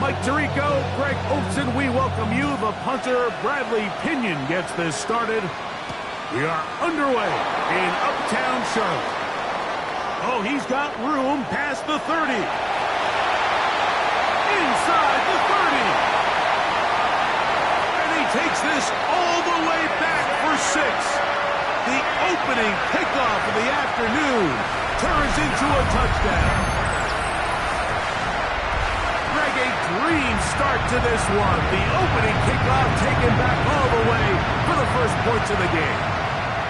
Mike Tirico, Greg Olson, we welcome you. The punter, Bradley Pinion, gets this started. We are underway in Uptown Charlotte. Oh, he's got room past the 30. Inside the 30. And he takes this all the way back for 6. The opening kickoff of the afternoon turns into a touchdown. Greg, a dream start to this one. The opening kickoff taken back all the way for the first points of the game.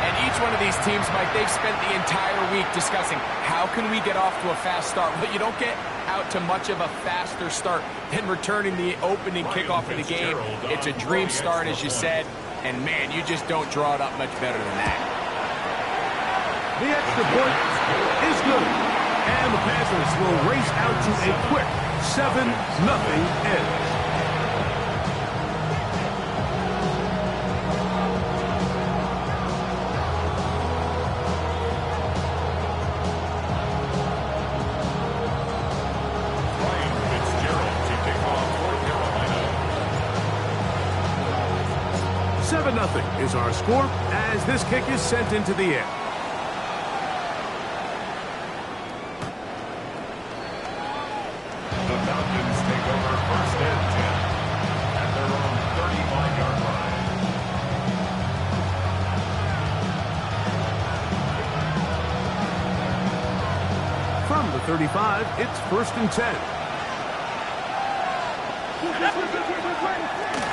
And each one of these teams, Mike, they've spent the entire week discussing how can we get off to a fast start. But you don't get out to much of a faster start than returning the opening kickoff of the game. It's a dream start, as you said. And, man, you just don't draw it up much better than that. The extra point is good. And the Panthers will race out to a quick 7-0 edge. Nothing is our score as this kick is sent into the air. The Falcons take over first and 10 at their own 35-yard line. From the 35, it's first and 10.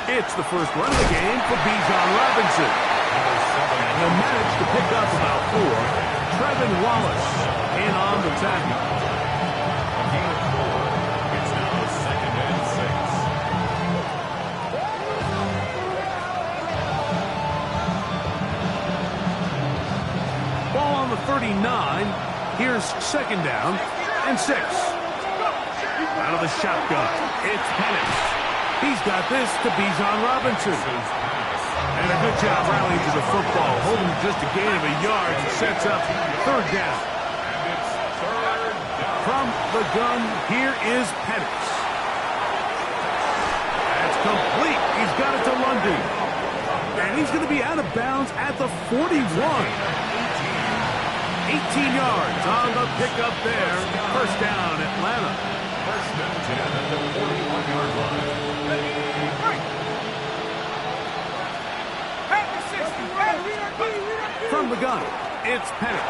It's the first run of the game for Bijan Robinson. And he'll manage to pick up about 4. Trevin Wallace in on the tackle. A gain of 4. It's now second and 6. Ball on the 39. Here's second down and 6. Out of the shotgun, it's Penix. He's got this to Bijan Robinson. And a good job rallying to the football, holding just a gain of a yard and sets up third down. And it's third down. From the gun, here is Penix. That's complete. He's got it to Lundy. And he's going to be out of bounds at the 41. 18 yards on the pickup there. First down, Atlanta. First and 10 at the 41-yard line. From the gun, it's Penix.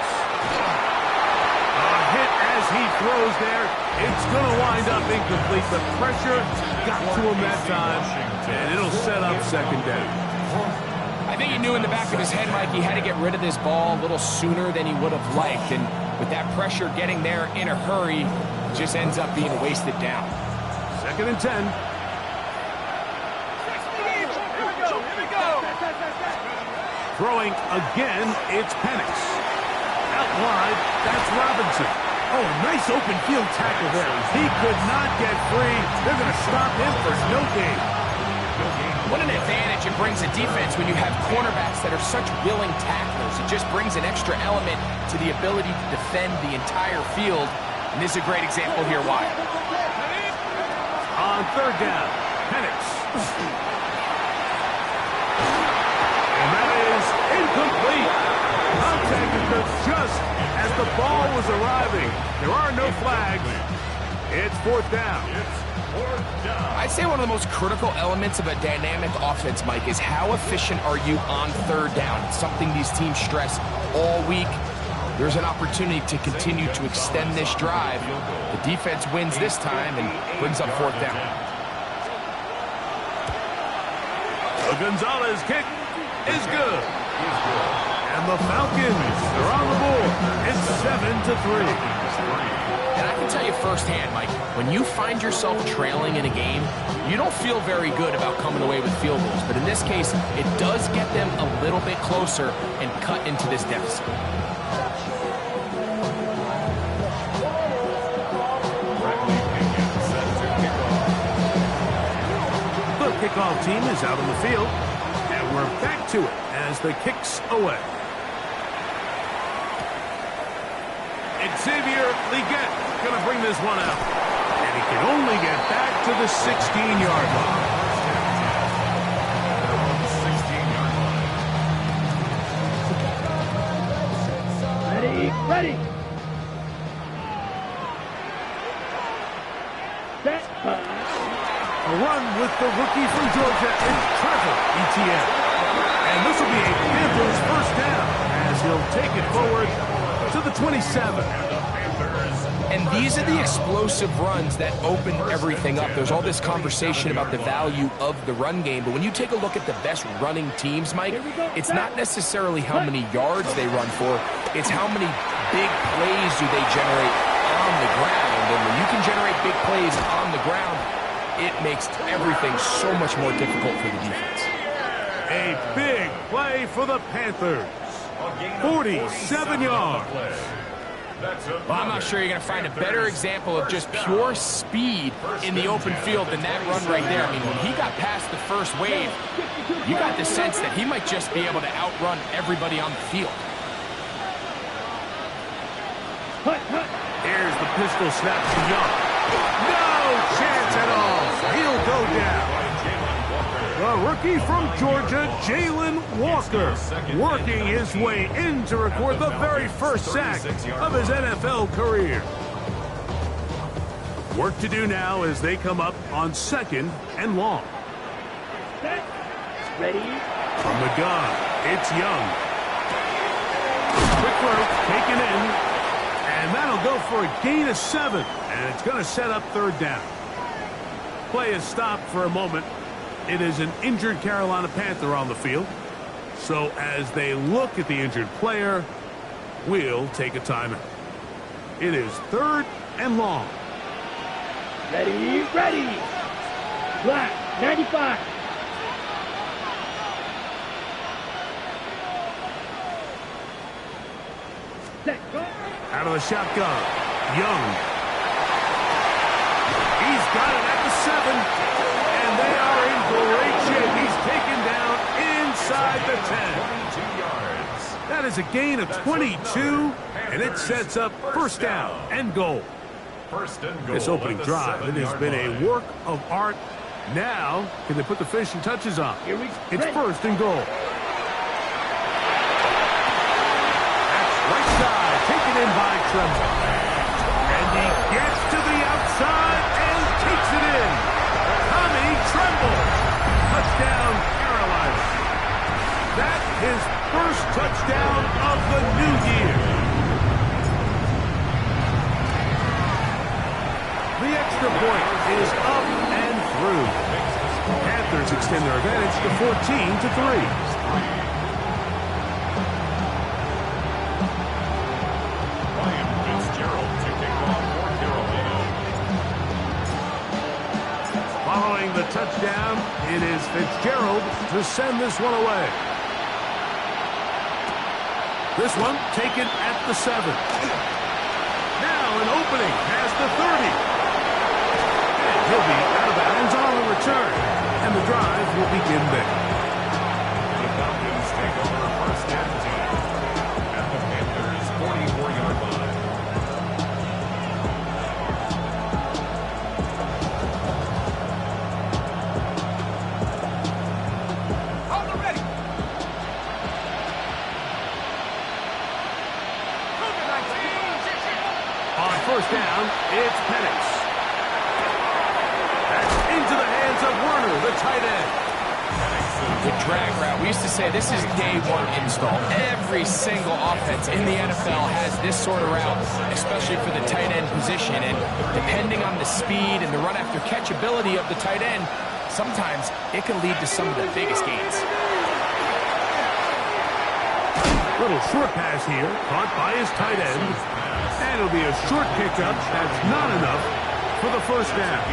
A hit as he throws there. It's going to wind up incomplete. The pressure got to him that time, and it'll set up second down. I think he knew in the back of his head, Mike, he had to get rid of this ball a little sooner than he would have liked. And with that pressure getting there in a hurry, it just ends up being wasted down. Second and 10. Throwing again, it's Penix. Out wide, that's Robinson. Oh, nice open field tackle there. He could not get free. They're going to stop him for no gain. What an advantage it brings a defense when you have cornerbacks that are such willing tacklers. It just brings an extra element to the ability to defend the entire field. And this is a great example here why. On third down, Penix. And that is incomplete. Contact occurred just as the ball was arriving. There are no flags. It's fourth down. I'd say one of the most critical elements of a dynamic offense, Mike, is how efficient are you on third down. It's something these teams stress all week. There's an opportunity to continue to extend this drive. The defense wins this time and brings up fourth down. The Gonzalez kick is good. And the Falcons are on the board. It's 7-3. And I can tell you firsthand, Mike, when you find yourself trailing in a game, you don't feel very good about coming away with field goals. But in this case, it does get them a little bit closer and cut into this deficit. The kickoff team is out on the field, and we're back to it as the kick's away. Xavier Leggett going to bring this one out. And he can only get back to the 16-yard line. Ready. Set. A run with the rookie from Georgia and Trevor Etienne. And this will be a Panthers first down as he'll take it forward to the 27. And these are the explosive runs that open everything up. There's all this conversation about the value of the run game, but when you take a look at the best running teams, Mike, it's not necessarily how many yards they run for, it's how many big plays do they generate on the ground. And when you can generate big plays on the ground, it makes everything so much more difficult for the defense. A big play for the Panthers. 47 yards. Well, I'm not sure you're going to find a better example of just pure speed in the open field than that run right there. I mean, when he got past the first wave, you got the sense that he might just be able to outrun everybody on the field. Here's the pistol snap to Young. No chance at all. He'll go down. The rookie from Georgia, Jalen Walker, working his way in to record the very first sack of his NFL career. Work to do now as they come up on 2nd and long. Ready. From the gun, it's Young. Quick work, taken in, and that'll go for a gain of 7, and it's going to set up 3rd down. Play is stopped for a moment. It is an injured Carolina Panther on the field. So as they look at the injured player, we'll take a timeout. It is 3rd and long. Ready. Black, 95. Set, go. Out of the shotgun, Young. He's got it at the 7. And they are in great shape. He's taken down inside the 10. 22 yards. That is a gain of 22, and it sets up 1st down and goal. First and goal. This opening drive, it has been a work of art. Now, can they put the finishing touches on? It's 1st and goal. That's right side, taken in by Tremble. And he gets to the outside and takes it in. Tremble. Touchdown, Carolina. That's his first touchdown of the new year. The extra point is up and through. Panthers extend their advantage to 14-3. Following the touchdown, it is Fitzgerald to send this one away. This one taken at the 7. Now an opening past the 30. And he'll be out of bounds on the return. And the drive will begin there. The Falcons take over 1st and 10 at the Panthers' 44-yard line. First down, it's Penix. That's into the hands of Werner, the tight end. Good drag route. We used to say this is day 1 install. Every single offense in the NFL has this sort of route, especially for the tight end position. And depending on the speed and the run after catch ability of the tight end, sometimes it can lead to some of the biggest gains. Little short pass here, caught by his tight end. And it'll be a short pickup. That's not enough for the 1st down.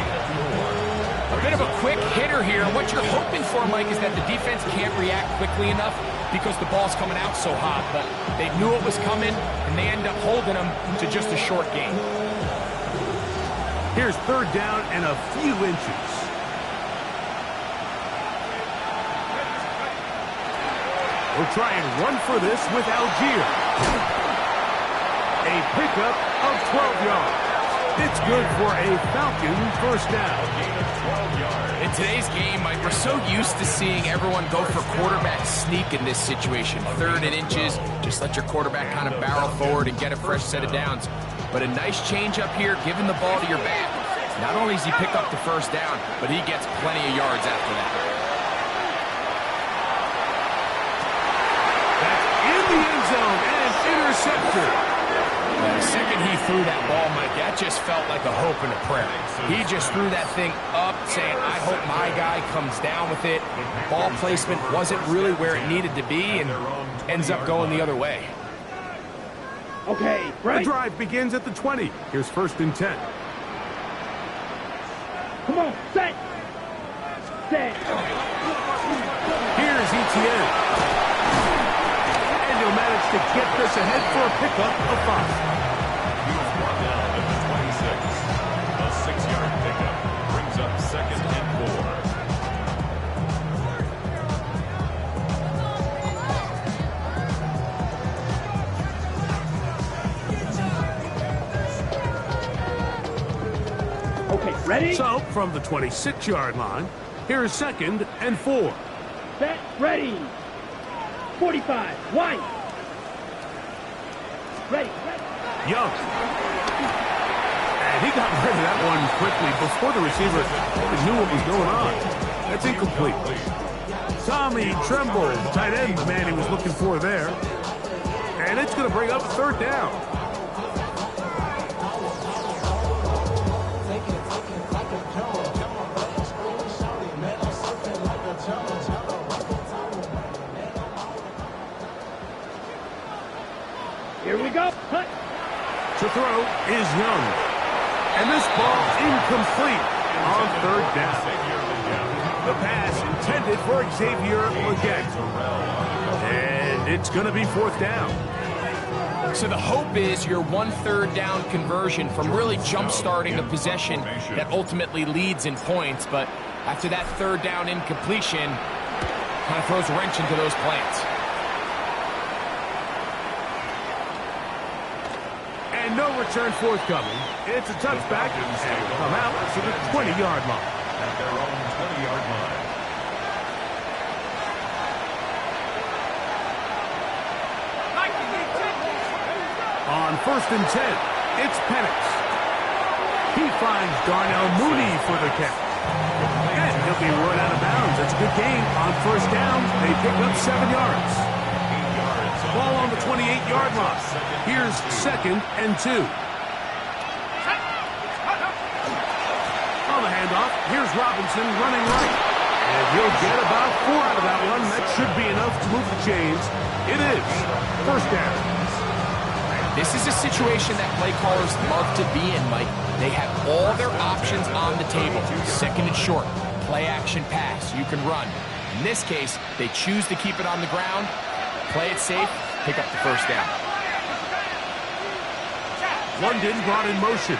A bit of a quick hitter here. What you're hoping for, Mike, is that the defense can't react quickly enough because the ball's coming out so hot. But they knew it was coming, and they end up holding them to just a short gain. Here's 3rd down and a few inches. We'll try and run for this with Algier. A pickup of 12 yards. It's good for a Falcon first down. In today's game, Mike, we're so used to seeing everyone go for quarterback sneak in this situation. 3rd and inches, just let your quarterback kind of barrel forward and get a fresh set of downs. But a nice change up here, giving the ball to your back. Not only does he pick up the first down, but he gets plenty of yards after that. That's in the end zone and intercepted. The second he threw that ball, Mike, that just felt like a hope and a prayer. He just threw that thing up, saying, I hope my guy comes down with it. Ball placement wasn't really where it needed to be and ends up going the other way. Okay, right. The drive begins at the 20. Here's 1st and 10. Come on, set. Set. Here's ETN. And he'll manage to get this ahead for a pickup of 5. He was brought down at the 26. A 6-yard pickup brings up 2nd and 4. Okay, ready? So, from the 26-yard line, here's 2nd and 4. Set, ready. 45, wide. Ready. Young. And he got rid of that one quickly before the receiver even knew what was going on. That's incomplete. Tommy Tremble, tight end, the man he was looking for there. And it's going to bring up 3rd down. Here we go. Cut. To throw is Young. And this ball incomplete on 3rd down. The pass intended for Xavier Legette. And it's going to be 4th down. So the hope is your 1/3 down conversion from really jump-starting a possession that ultimately leads in points. But after that 3rd down incompletion, kind of throws a wrench into those plans. And no return forthcoming. It's a touchback and will come out to the 20-yard line. At their own 20-yard line. On 1st and 10, it's Penix. He finds Darnell Mooney for the catch. And he'll be run out of bounds. It's a good game. On 1st down, they pick up 7 yards. Ball on the 28-yard line. Here's 2nd and 2. On the handoff, here's Robinson running right. And he'll get about 4 out of that one. That should be enough to move the chains. It is 1st down. This is a situation that play callers love to be in, Mike. They have all their options on the table. 2nd and short, play action pass, you can run. In this case, they choose to keep it on the ground, play it safe, pick up the 1st down. London brought in motion.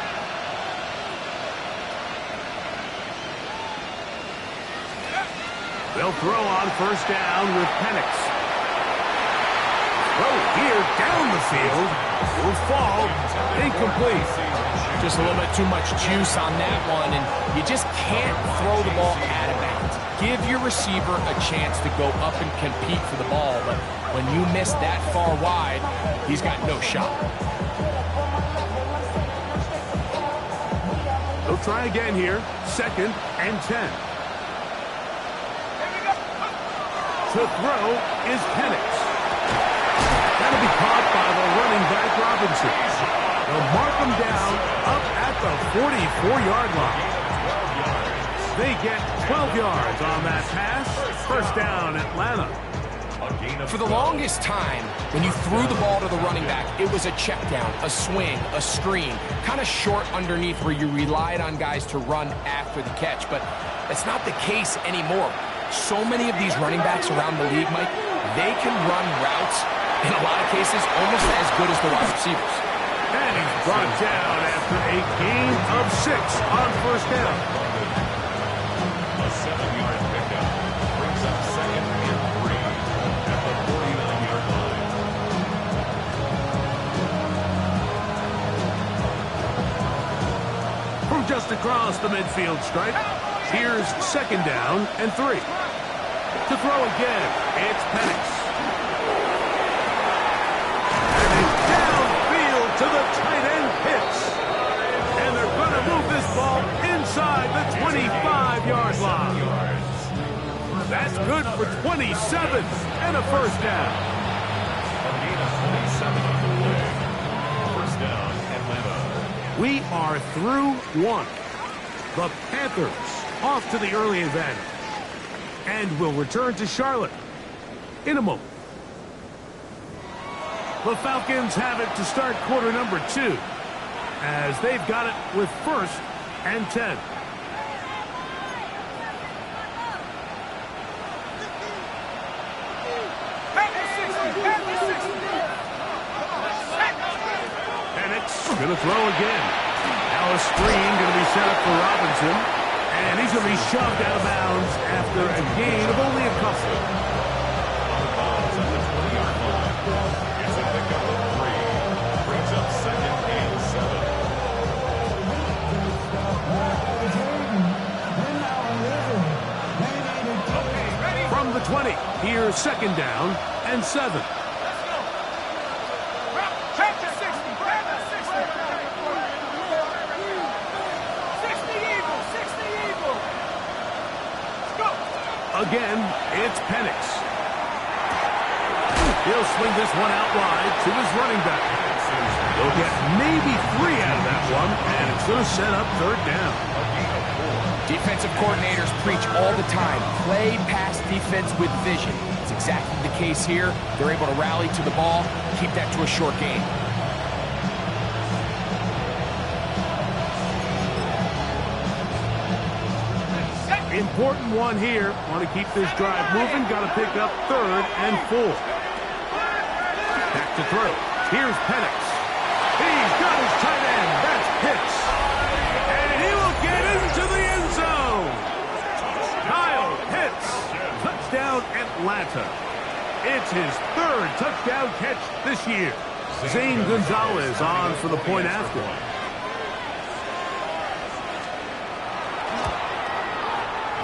They'll throw on 1st down with Penix. Throw here down the field. Will fall. Incomplete. Just a little bit too much juice on that one, and you just can't throw the ball out of bounds. Give your receiver a chance to go up and compete for the ball, but when you miss that far wide, he's got no shot. They'll try again here. 2nd and 10. To throw is Penix. That'll be caught by the running back Robinson. They'll mark him down up at the 44-yard line. They get 12 yards on that pass. 1st down, Atlanta. For the longest time, when you threw the ball to the running back, it was a check down, a swing, a screen, kind of short underneath where you relied on guys to run after the catch. But that's not the case anymore. So many of these running backs around the league, Mike, they can run routes, in a lot of cases, almost as good as the wide receivers. And he's brought down after a gain of 6 on 1st down. A 7-yard pickup brings up 2nd and 3 at the 49-yard line. just across the midfield stripe. Here's second down and 3. To throw again, it's Penix. And it's downfield to the tight end Pitts. And they're going to move this ball inside the 25-yard line. That's good for 27 and a first down. A gain of 27 on the play. First down, Atlanta. We are through 1. The Panthers off to the early advantage. And will return to Charlotte in a moment. The Falcons have it to start quarter number 2, as they've got it with first and 10. Penix going to throw again. Now a screen going to be set up for Robinson. And he's going to be shoved out of bounds after a gain of only a couple. On the bounds at the 20-yard line. It's a pickup of 3. Brings up second and 7. From the 20, here's second down and 7. Again, it's Penix. He'll swing this one out wide to his running back. He'll get maybe 3 out of that one, and it's going to set up third down. Defensive coordinators preach all the time, play pass defense with vision. It's exactly the case here. They're able to rally to the ball, keep that to a short game. Important one here. Want to keep this drive moving. Got to pick up third and 4. Back to throw. Here's Penix. He's got his tight end. That's Pitts. And he will get into the end zone. Kyle Pitts. Touchdown Atlanta. It's his 3rd touchdown catch this year. Zane Gonzalez on for the point after.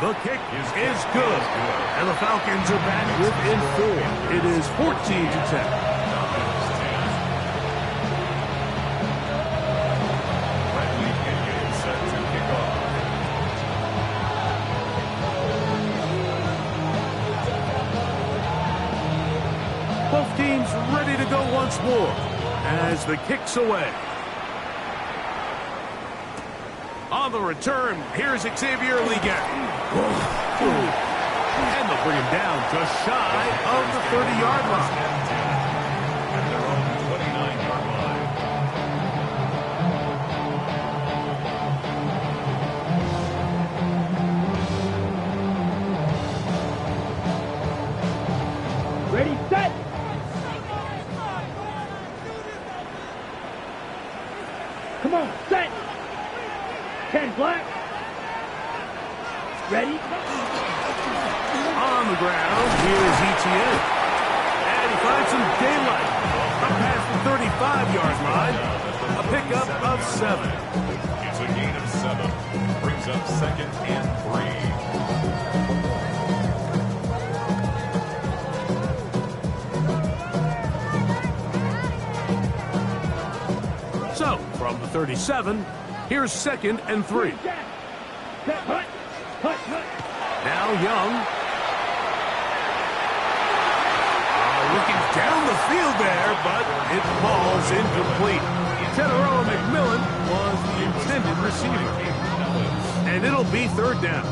The kick is good, and the Falcons are back within 4. It is 14-10. Bradley Pinion set to kick off. Both teams ready to go once more as the kick's away. On the return, here's Xavier Legette. And they'll bring him down just shy of the 30-yard line. At their own 29-yard line. Ready, set. Come on, set. 10 black. Ready? On the ground, here's ETN. And he finds some daylight. Up past the 35-yard line. A pickup of 7. It's a gain of 7. Brings up second and 3. So, from the 37, here's second and 3. Now Young. Looking down the field there, but it falls incomplete. Teteroa McMillan was the intended receiver. And it'll be third down.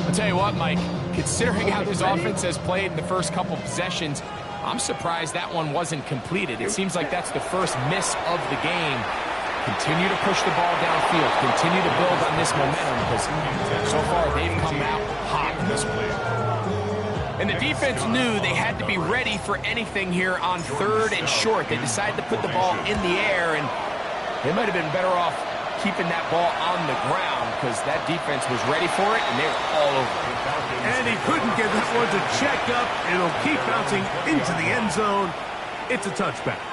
I'll tell you what, Mike, considering how this offense has played in the first couple possessions, I'm surprised that one wasn't completed. It seems like that's the first miss of the game. Continue to push the ball downfield. Continue to build on this momentum because so far they've come out hot in this play. And the defense knew they had to be ready for anything here on 3rd and short. They decided to put the ball in the air, and they might have been better off keeping that ball on the ground because that defense was ready for it, and they were all over it. And he couldn't get that one to check up. It'll keep bouncing into the end zone. It's a touchback.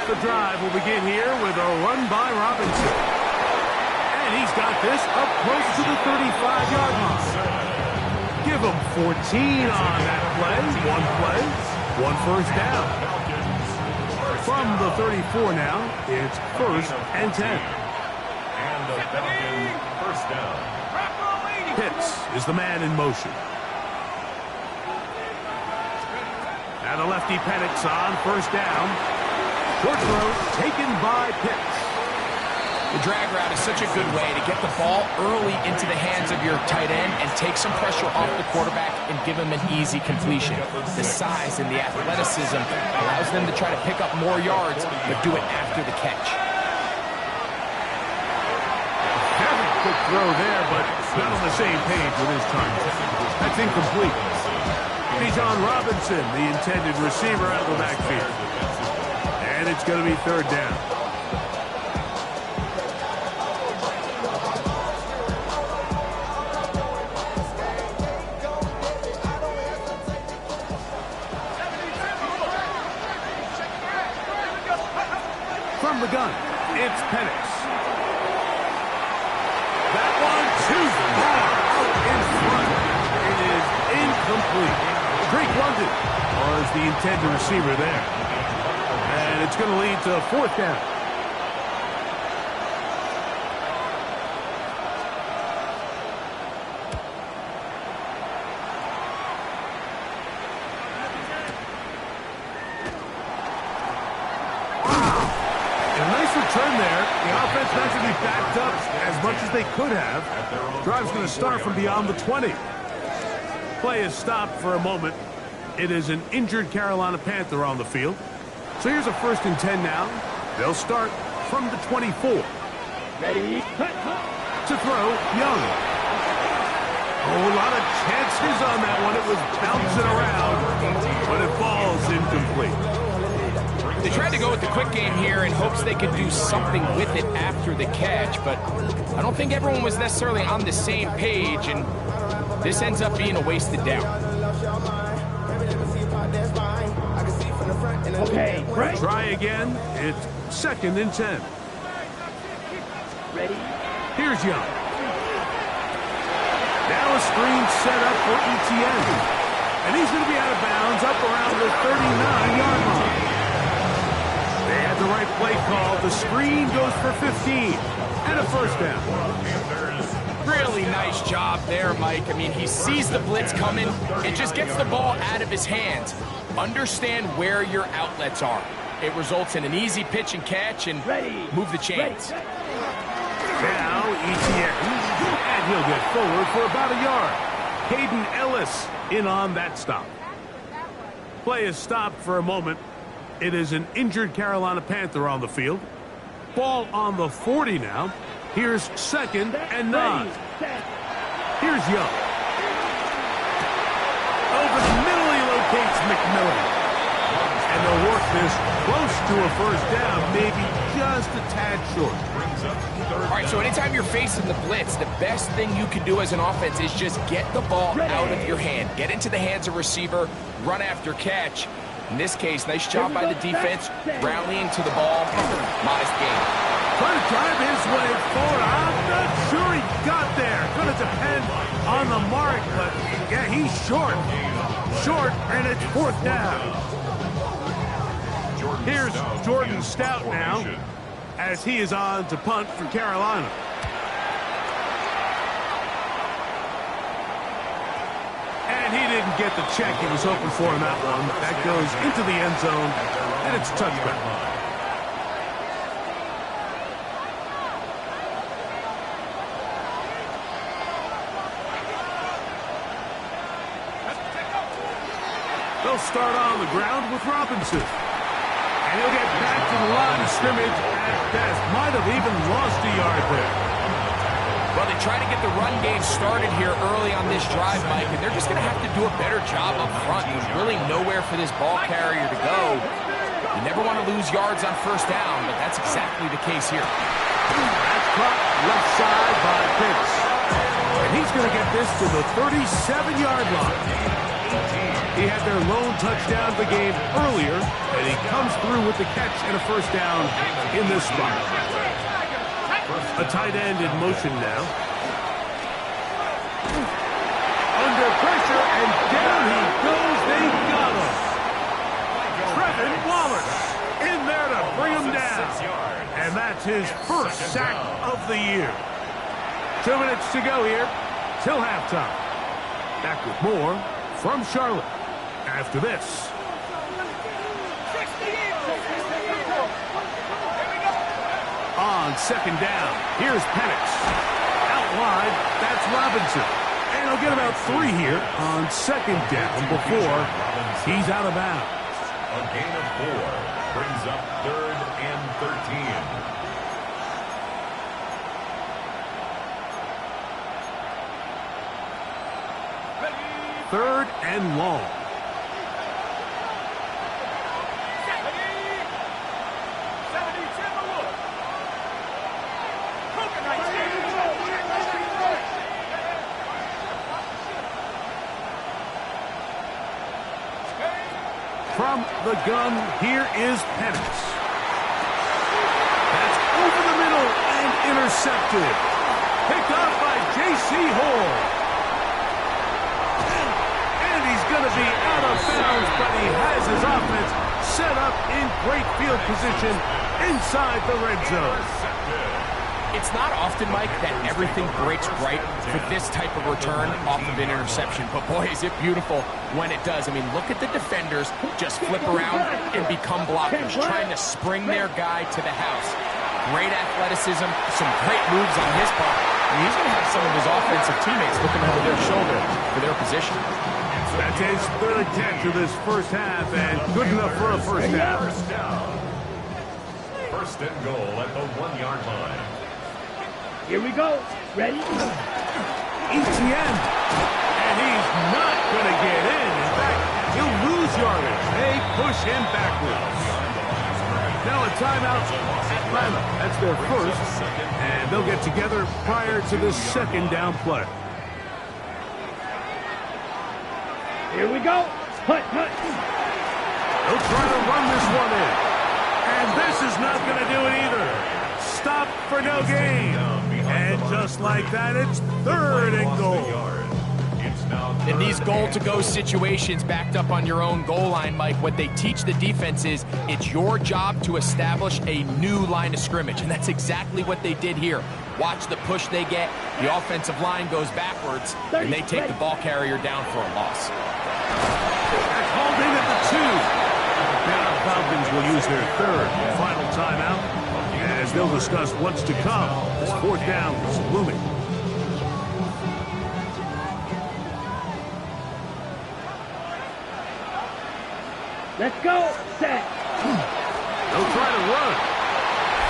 The drive will begin here with a run by Robinson. And he's got this up close to the 35-yard line. Give him 14 on that play. One first down. From the 34 now, it's 1st and 10. And the Falcons first down. Pitts is the man in motion. Now the lefty Penix on 1st down. Short throw taken by Pitts. The drag route is such a good way to get the ball early into the hands of your tight end and take some pressure off the quarterback and give him an easy completion. The size and the athleticism allows them to try to pick up more yards, but do it after the catch. Very quick throw there, but not on the same page with his target. That's incomplete. Bijan Robinson, the intended receiver, out of the backfield. And it's going to be 3rd down. From the gun, it's Penix. That one too far out in front. It is incomplete. Drake London was the intended receiver there. And it's going to lead to 4th down. Turn there. The offense not going to be backed up as much as they could have. Drive's going to start from beyond the 20. Play is stopped for a moment. It is an injured Carolina Panther on the field. So here's a 1st and 10 now. They'll start from the 24. Ready? To throw, Young. Oh, a lot of chances on that one. It was bouncing around, but it falls incomplete. They tried to go with the quick game here in hopes they could do something with it after the catch, but I don't think everyone was necessarily on the same page, and this ends up being a wasted down. Okay, right. Try again. It's 2nd and 10. Ready? Here's Young. Now a screen set up for ETN. And he's going to be out of bounds up around the 39-yard line. They had the right play call. The screen goes for 15 and a 1st down. Really nice job there, Mike. I mean, he sees the blitz coming and just gets the ball out of his hands. Understand where your outlets are. It results in an easy pitch and catch and move the chains. Now ETN, and he'll get forward for about a yard. Hayden Ellis in on that stop. Play is stopped for a moment. It is an injured Carolina Panther on the field. Ball on the 40 now. Here's 2nd and 9. Here's Young. Over the middle, he locates McMillan. And they'll work this close to a 1st down, maybe just a tad short. All right, so anytime you're facing the blitz, the best thing you can do as an offense is just get the ball out of your hand. Get into the hands of receiver, run after catch. In this case, nice job by the defense, rallying to the ball. Modest gain. Trying to drive his way forward. I'm not sure he got there. Going to depend on the mark, but yeah, he's short. Short, and it's 4th down. Here's Jordan Stout now, as he is on to punt for Carolina. And he didn't get the check he was hoping for in that one. That goes into the end zone, and it's a touchback. They'll start on the ground with Robinson. And he'll get back to the line of scrimmage at best. Might have even lost a yard there. Well, they try to get the run game started here early on this drive, Mike, and they're just going to have to do a better job up front. There's really nowhere for this ball carrier to go. You never want to lose yards on 1st down, but that's exactly the case here. That's caught left side by Pitts. And he's going to get this to the 37-yard line. He had their lone touchdown of the game earlier, and he comes through with the catch and a first down in this spot. A tight end in motion now. Under pressure, and down he goes. They got him. Trevin Wallace in there to bring him down. And that's his first sack of the year. 2 minutes to go here till halftime. Back with more from Charlotte after this. On second down, here's Penix. Out wide, that's Robinson. And he'll get about 3 here on second down before he's out of bounds. A gain of 4 brings up 3rd and 13. Third and long. From the gun, here is Penix. That's over the middle and intercepted. Picked up by J.C. Hall. And he's going to be out of bounds, but he has his offense set up in great field position inside the red zone. It's not often, Mike, that everything breaks right for this type of return off of an interception. But, boy, is it beautiful when it does. I mean, look at the defenders just flip around and become blockers, trying to spring their guy to the house. Great athleticism, some great moves on his part. And he's going to have some of his offensive teammates looking over their shoulder for their position. That's his 3rd catch of this first half, and good enough for a first down. First and goal at the 1-yard line. Here we go. Ready? Etienne. And he's not going to get in. In fact, he'll lose yardage. They push him backwards. Now a timeout. Atlanta. That's their first. And they'll get together prior to the second down play. Here we go. Hut, hut. He'll try to run this one in. And this is not going to do it either. Stop for no gain. And just like that, it's 3rd and goal. In these goal-to-go situations backed up on your own goal line, Mike, what they teach the defense is it's your job to establish a new line of scrimmage, and that's exactly what they did here. Watch the push they get. The offensive line goes backwards, and they take the ball carrier down for a loss. That's hauled in at the 2. Now the Falcons will use their 3rd and final timeout, as they'll discuss what's to come. This 4th down is looming. Let's go. Set. They'll try to run.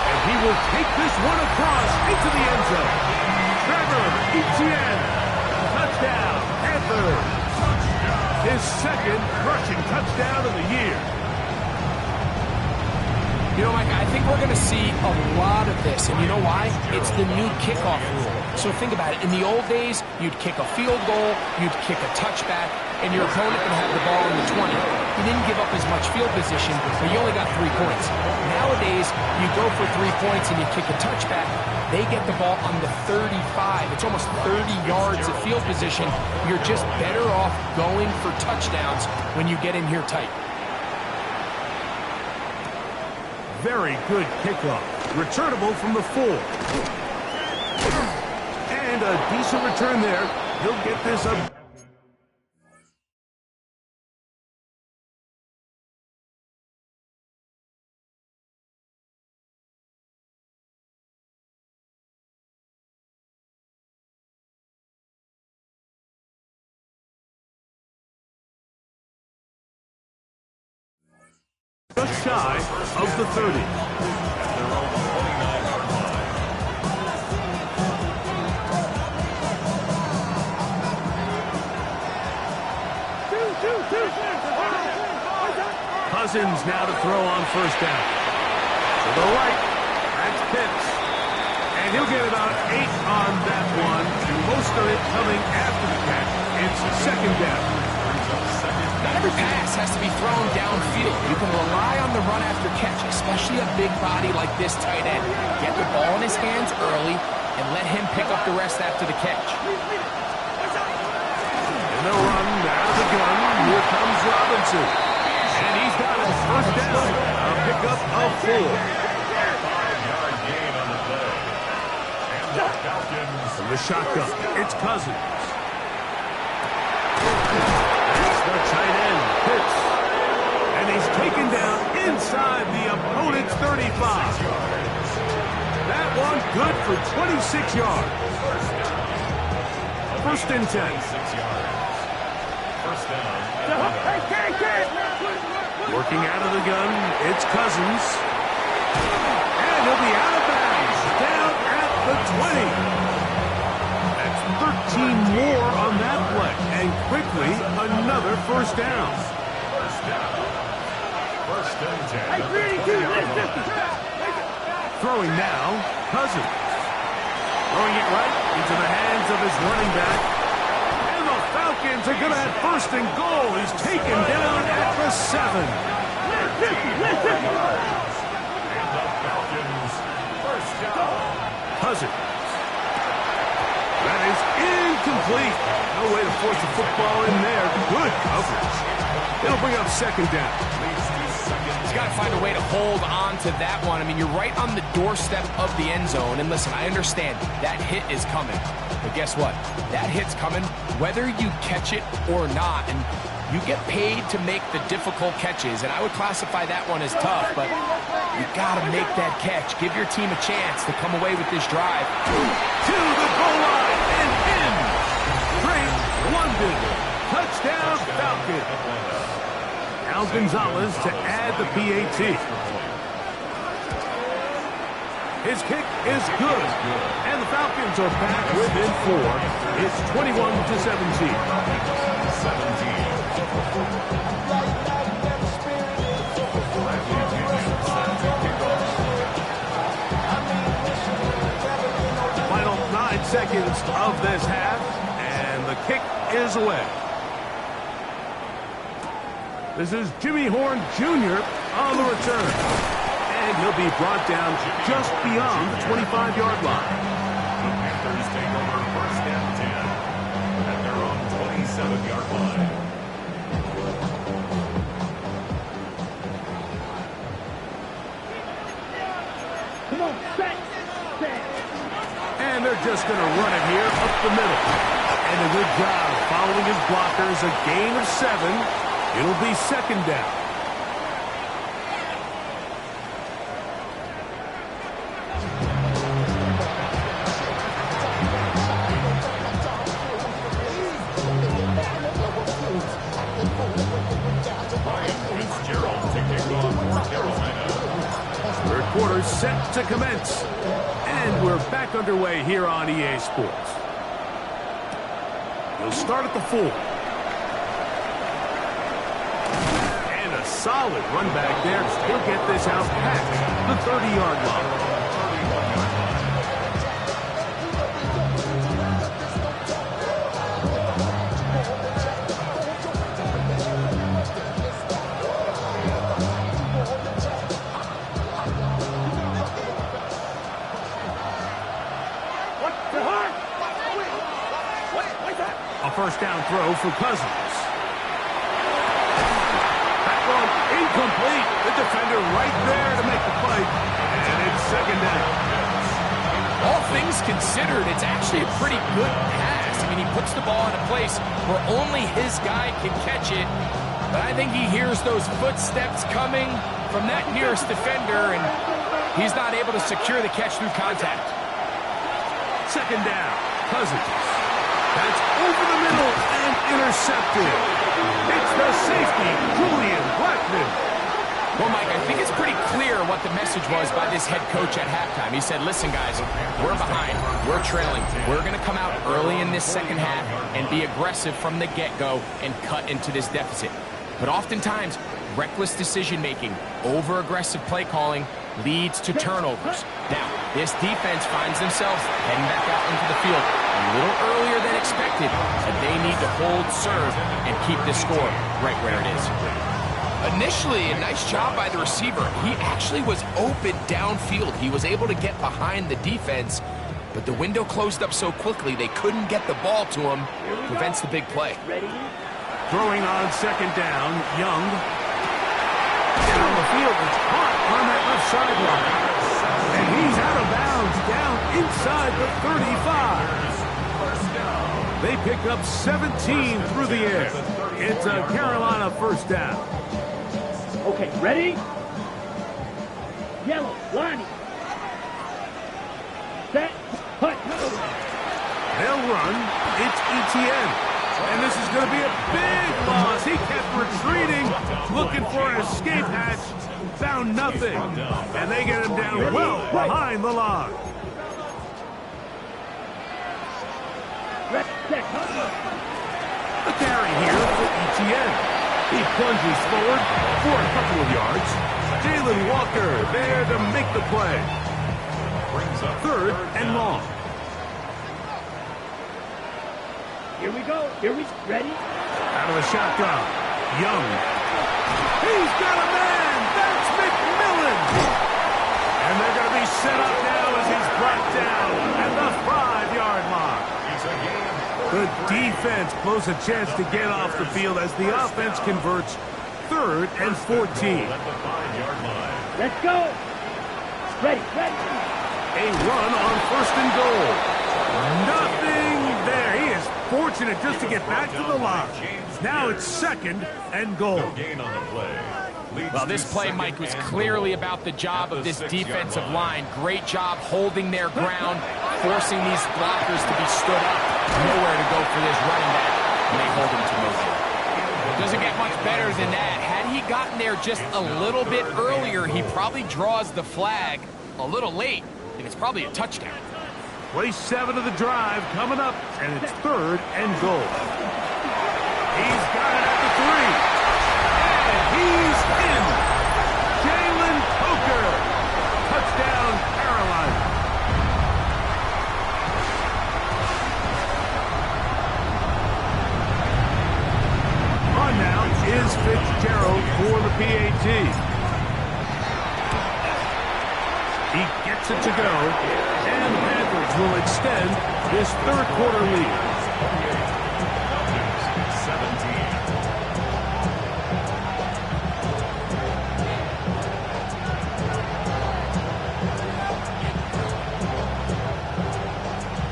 And he will take this one across into the end zone. Trevor Etienne. Touchdown, Panthers. His 2nd rushing touchdown of the year. You know, Mike, I think we're going to see a lot of this, and you know why? It's the new kickoff rule. So think about it. In the old days, you'd kick a field goal, you'd kick a touchback, and your opponent can have the ball in the 20. You didn't give up as much field position, but you only got 3 points. Nowadays, you go for 3 points and you kick a touchback, they get the ball on the 35. It's almost 30 yards of field position. You're just better off going for touchdowns when you get in here tight. Very good kickoff. Returnable from the 4. And a decent return there. He'll get this up. Just shy of the 30. Cousins now to throw on first down. To the right, that's Pitts. And he'll get about 8 on that one. Most of it coming after the catch. It's 2nd down. every pass has to be thrown downfield. You can rely on the run after catch, especially a big body like this tight end. Get the ball in his hands early and let him pick up the rest after the catch. And they'll run out of the gun. Here comes Robinson. And he's got it. First down. A pickup of 4. 5-yard gain on the play. And the Falcons. From the shotgun, it's Cousins. That's the tight end, Pitts. And he's taken down inside the opponent's 35. That one good for 26 yards. First and 10. 6 yards. First down. Working out of the gun, it's Cousins. And he'll be out of bounds, down at the 20. That's 13 more on that play. And quickly, another first down. First down. First and 10. Throwing now, Cousins. Throwing it right into the hands of his running back. And the Falcons are going to have first and goal. He's taken down at the 7. And the Falcons. First down. Cousins. That is incomplete. No way to force the football in there. Good coverage. It'll bring up second down. He's got to find a way to hold on to that one. I mean, you're right on the doorstep of the end zone. And listen, I understand that hit is coming. But guess what? That hit's coming whether you catch it or not. And you get paid to make the difficult catches. And I would classify that one as tough. But you got to make that catch. Give your team a chance to come away with this drive. To the goal line and in. Drake London. Touchdown Falcons. Now Gonzalez to add the PAT. His kick is good. And the Falcons are back within 4. It's 21-17. 17. Final 9 seconds of this half. And the kick is away. This is Jimmy Horn Jr. on the return. And he'll be brought down just beyond the 25-yard line. The Panthers take over first and 10 at their own 27-yard line. Come on, set. And they're just going to run it here up the middle. And a good job following his blockers. A gain of 7. It'll be second down. Third quarter set to commence. And we're back underway here on EA Sports. He'll start at the 4. Solid run back there. He'll get this out past the 30-yard line. A first down throw for Cousins. Incomplete. The defender right there to make the play. And it's second down. All things considered, it's actually a pretty good pass. I mean, he puts the ball in a place where only his guy can catch it. But I think he hears those footsteps coming from that nearest defender, and he's not able to secure the catch through contact. Second down. Cousins. That's over the middle and intercepted. It's the safety, Julian Blackman. Well, Mike, I think it's pretty clear what the message was by this head coach at halftime. He said, listen, guys, we're behind. We're trailing. We're going to come out early in this second half and be aggressive from the get-go and cut into this deficit. But oftentimes, reckless decision-making, over-aggressive play calling leads to turnovers. Now, this defense finds themselves heading back out into the field a little earlier than expected, and they need to hold serve and keep this score right where it is. Initially, a nice job by the receiver. He actually was open downfield. He was able to get behind the defense, but the window closed up so quickly they couldn't get the ball to him. Prevents the big play. Throwing on second down, Young. Down the field, it's caught on that left sideline. And he's out of bounds, down inside the 35. They pick up 17 through the air. It's a Carolina first down. Okay, ready? Yellow, Lonnie. Set, hut. They'll run. It's ETN. And this is going to be a big loss. He kept retreating, looking for an escape hatch. Found nothing. And they get him down well behind the line. A carry here for ETN. He plunges forward for a couple of yards. Jalen Walker there to make the play. Third and long. Here we go. Ready? Out of the shotgun. Young. He's got a man. That's McMillan. And they're going to be set up now as he's brought down at the 5-yard line. The defense blows a chance to get off the field as the offense converts. Third and 14. Let's go. Ready. A run on first and goal. Nothing there. He is fortunate just to get back to the line. Now it's second and goal. Well, this play, Mike, was clearly about the job of this defensive line. Great job holding their ground, forcing these blockers to be stood up. Nowhere to go for this running back, and they hold him to no gain. Doesn't get much better than that. Had he gotten there just a little bit earlier, he probably draws the flag a little late, and it's probably a touchdown. Play 7 of the drive coming up, and it's third and goal. He's got it at the 3. And he's in. Jalen Coker. Touchdown, Carolina. On now is Fitzgerald for the PAT. He gets it to go, and the Panthers will extend this third quarter lead. 17.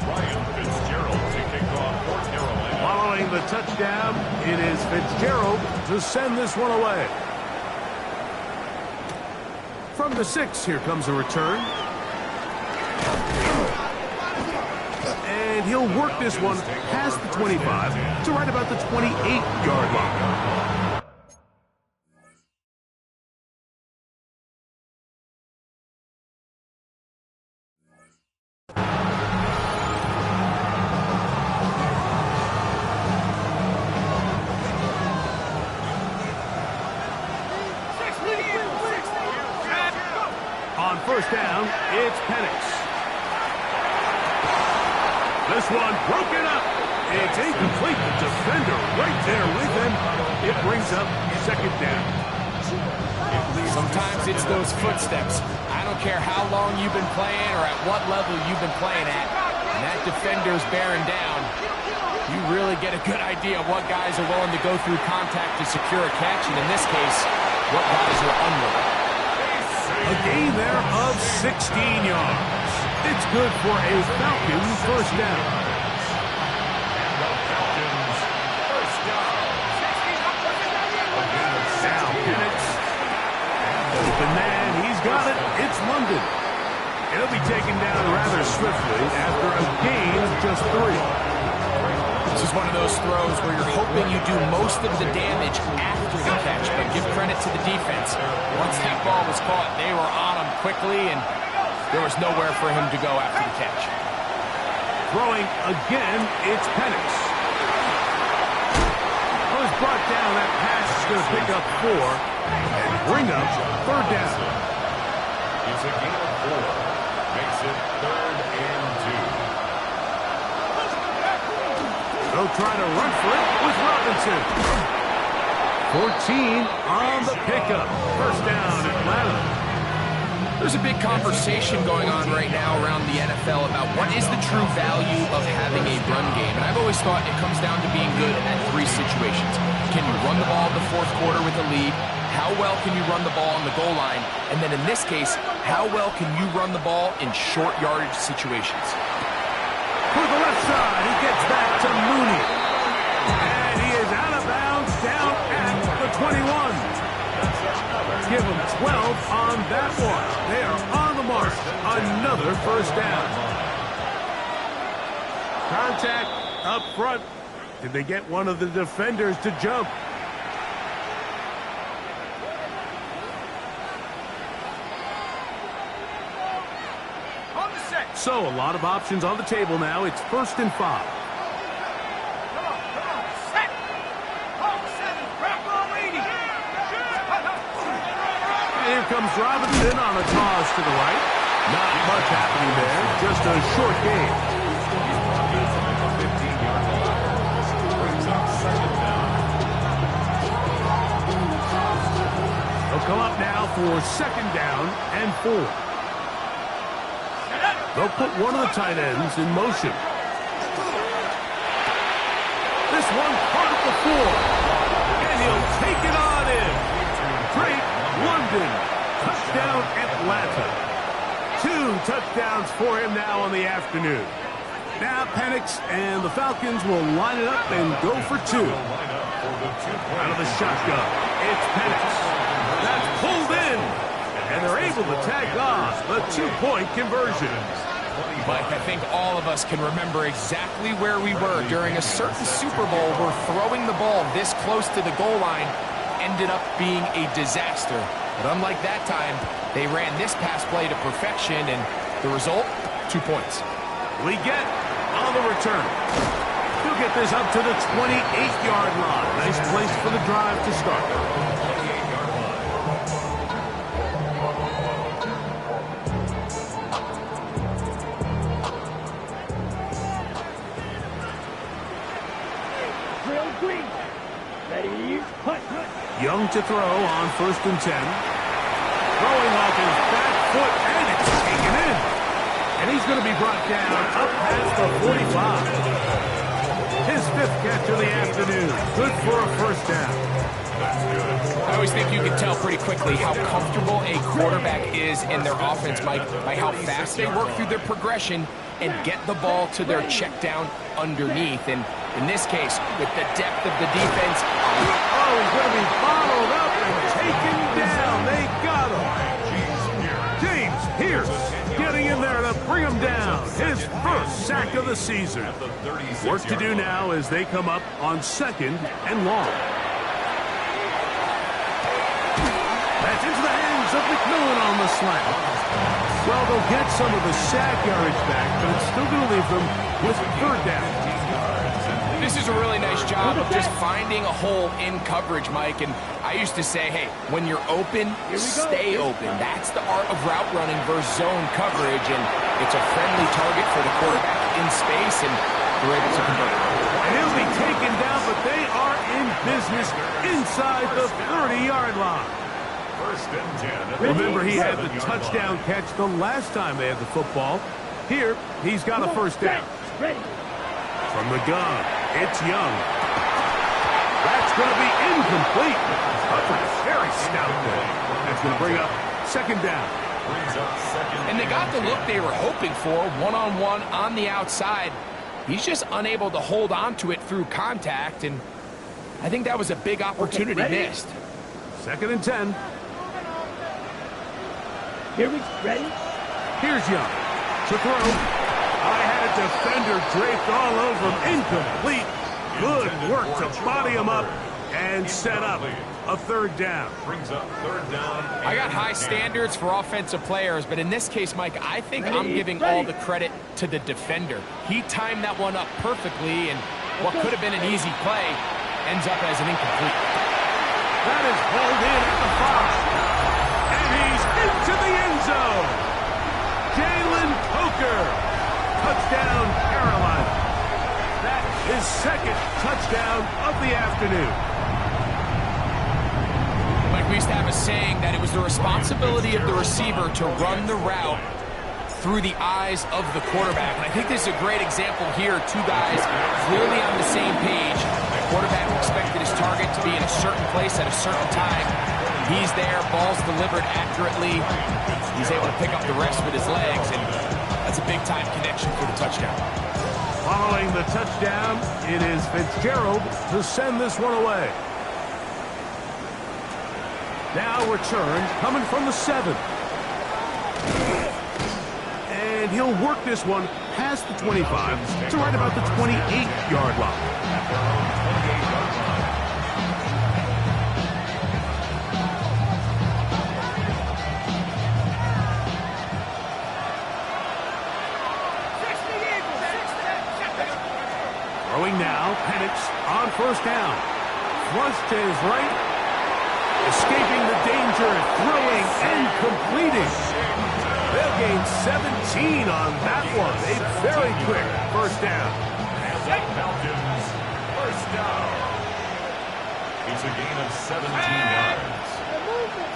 Ryan Fitzgerald to kick off for Carolina. Following the touchdown, it is Fitzgerald to send this one away. From the 6, here comes a return. And he'll work this one past the 25 to right about the 28-yard line. On first down, it's Penix. This one broken up. It's incomplete. The defender right there with him. It brings up second down. Sometimes it's those footsteps. I don't care how long you've been playing or at what level you've been playing at. And that defender's bearing down. You really get a good idea of what guys are willing to go through contact to secure a catch. And in this case, what guys are unwilling. A gain there of 16 yards. It's good for a Falcons first down. Now Penix. Open man, he's got it. It's London. It'll be taken down rather swiftly after a gain of just 3. This is one of those throws where you're hoping you do most of the damage after the catch, but give credit to the defense. Once that ball was caught, they were on him quickly, and there was nowhere for him to go after the catch. Throwing again, it's Penix. Was brought down. That pass is going to pick up 4 and bring up third down. is a gain of 4. Makes it 3rd and 2. They'll try to run for it with Robinson. 14 on the pickup. First down, Atlanta. There's a big conversation going on right now around the NFL about what is the true value of having a run game. And I've always thought it comes down to being good at 3 situations. Can you run the ball in the 4th quarter with a lead? How well can you run the ball on the goal line? And then in this case, how well can you run the ball in short yardage situations? For the left side, he gets back to Mooney. And he is out of bounds down at the 21. Give him 12 on that one. They are on the mark. Another first down. Contact up front. Did they get one of the defenders to jump? So a lot of options on the table now. It's 1st and 5. Here comes Robinson on a toss to the right. Not much happening there. Just a short game. He's brought this at the 15-yard line. Brings up 2nd down. They'll come up now for 2nd down and 4. They'll put one of the tight ends in motion. This one part of the 4. And he'll take it on in. Great London. Touchdown Atlanta. 2 touchdowns for him now on the afternoon. Now Penix and the Falcons will line it up and go for 2. Out of the shotgun, it's Penix. That's pulled in. And they're able to tag on the 2-point conversion. Mike, I think all of us can remember exactly where we were during a certain Super Bowl where throwing the ball this close to the goal line ended up being a disaster. But unlike that time, they ran this pass play to perfection, and the result, 2 points. We get on the return. He'll get this up to the 28-yard line. Nice place for the drive to start. 28-yard line. Drill green. Ready, punt. Young to throw on 1st and 10. Throwing off his back foot, and it's taken in. And he's going to be brought down up past the 45. His 5th catch of the afternoon. Good for a first down. I always think you can tell pretty quickly how comfortable a quarterback is in their offense, Mike, by how fast they work through their progression and get the ball to their check down underneath. And in this case, with the depth of the defense, oh, he's going to be followed up and taken down. They got him. James Pierce getting in there to bring him down. His 1st sack of the season. Work to do now as they come up on 2nd and long. That's into the hands of McMillan on the slant. Well, they'll get some of the sack yardage back, but it's still going to leave them with 3rd down. this is a really nice job of just finding a hole in coverage, Mike. And I used to say, hey, when you're open, stay open. That's the art of route running versus zone coverage, and it's a friendly target for the quarterback in space, and they're able to convert. And he'll be taken down, but they are in business inside the 30-yard line. First and 10. Remember, he had the touchdown catch the last time they had the football. Here, he's got a first down. From the gun, it's Young. That's going to be incomplete. Very stout there. That's going to bring up second down. And they got the look they were hoping for, one-on-one on the outside. He's just unable to hold on to it through contact, and I think that was a big opportunity missed. Second and 10. Here we ready? Here's Young to throw. I had a defender draped all over him. Incomplete. Good work to body him up and set up a third down. Brings up third down. I got high standards for offensive players, but in this case, Mike, I think I'm giving all the credit to the defender. He timed that one up perfectly, and what could have been an easy play ends up as an incomplete. That is pulled in at the 5. And he's into the end zone. Jalen Coker. Touchdown, Carolina. That is second touchdown of the afternoon. Like we used to have a saying that it was the responsibility of the receiver to run the route through the eyes of the quarterback. And I think this is a great example here. Two guys clearly on the same page. The quarterback expected his target to be in a certain place at a certain time. He's there, ball's delivered accurately. He's able to pick up the rest with his legs, and that's a big-time connection for the touchdown. Following the touchdown, it is Fitzgerald to send this one away. Now return coming from the 7. And he'll work this one past the 25 to right about the 28-yard line. Throwing now, Penix on first down. Flush to his right. Escaping the danger, throwing and completing. They'll gain 17 on that one. A very quick first down. Falcons, first down. It's a gain of 17 yards.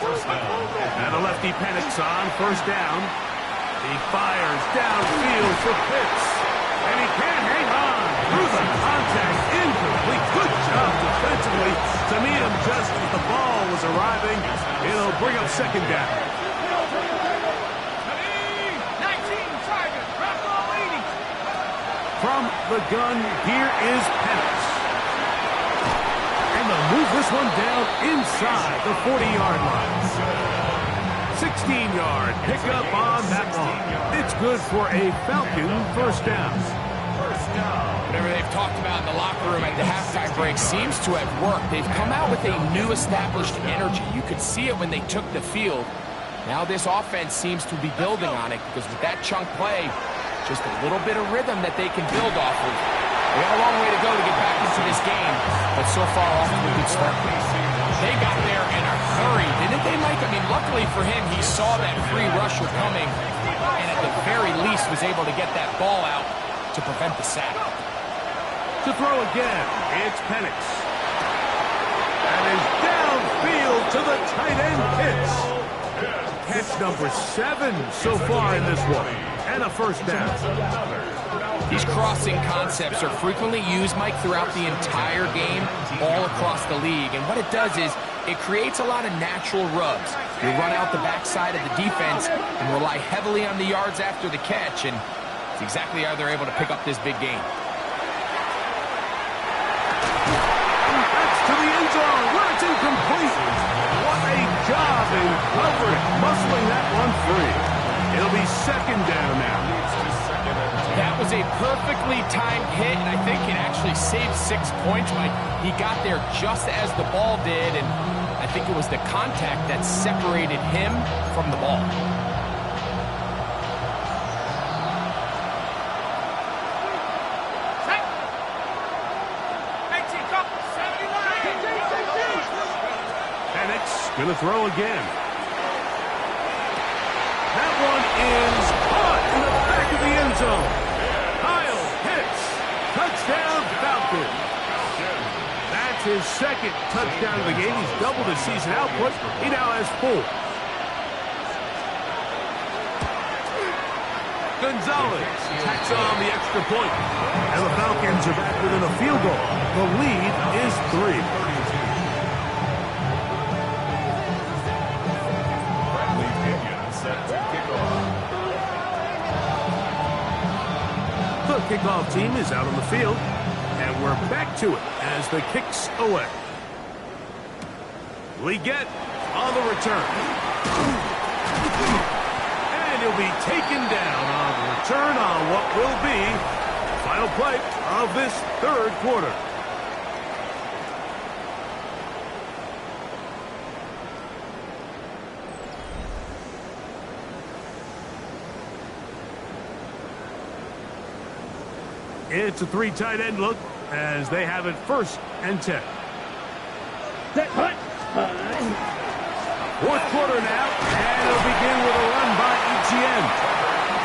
First down. And a lefty Penix on first down. He fires downfield for Pitts. And he can't hang on through the contact. Incomplete. Good job defensively to meet him just as the ball was arriving. It'll bring up second down. From the gun, here is Penix. And they'll move this one down inside the 40-yard line. 16-yard pickup on that one. It's good for a Falcon first down. Whatever they've talked about in the locker room at the halftime break seems to have worked. They've come out with a new established energy. You could see it when they took the field. Now this offense seems to be building on it because with that chunk play, just a little bit of rhythm that they can build off of. They got a long way to go to get back into this game, but so far off to a good start. They got there in a hurry, didn't they, Mike? I mean, luckily for him, he saw that free rusher coming, and at the very least was able to get that ball out to prevent the sack. To throw again, it's Penix. That is downfield to the tight end Pitts. Catch number 7 so far in this one, and a first down. These crossing concepts are frequently used, Mike, throughout the entire game, all across the league. And what it does is it creates a lot of natural rubs. You run out the backside of the defense and rely heavily on the yards after the catch, and it's exactly how they're able to pick up this big game. That's to the end zone where it's incomplete. What a job in coverage, muscling that one free. It'll be second down now. That was a perfectly timed hit, and I think it actually saved 6 points, Mike. He got there just as the ball did, and I think it was the contact that separated him from the ball. Penix gonna throw again. That one is caught in the back of the end zone. Kyle Pitts, touchdown Falcons. That's his second touchdown of the game. He's doubled his season output. He now has 4. Gonzalez tacks on the extra point. And the Falcons are back within a field goal. The lead is 3. The kickoff team is out on the field, and we're back to it as the kick's away. Leggett on the return. And he'll be taken down on the return on what will be the final play of this third quarter. It's a 3 tight end look as they have it 1st and 10. Set, hunt, Fourth quarter now, and it'll begin with a run by Etienne.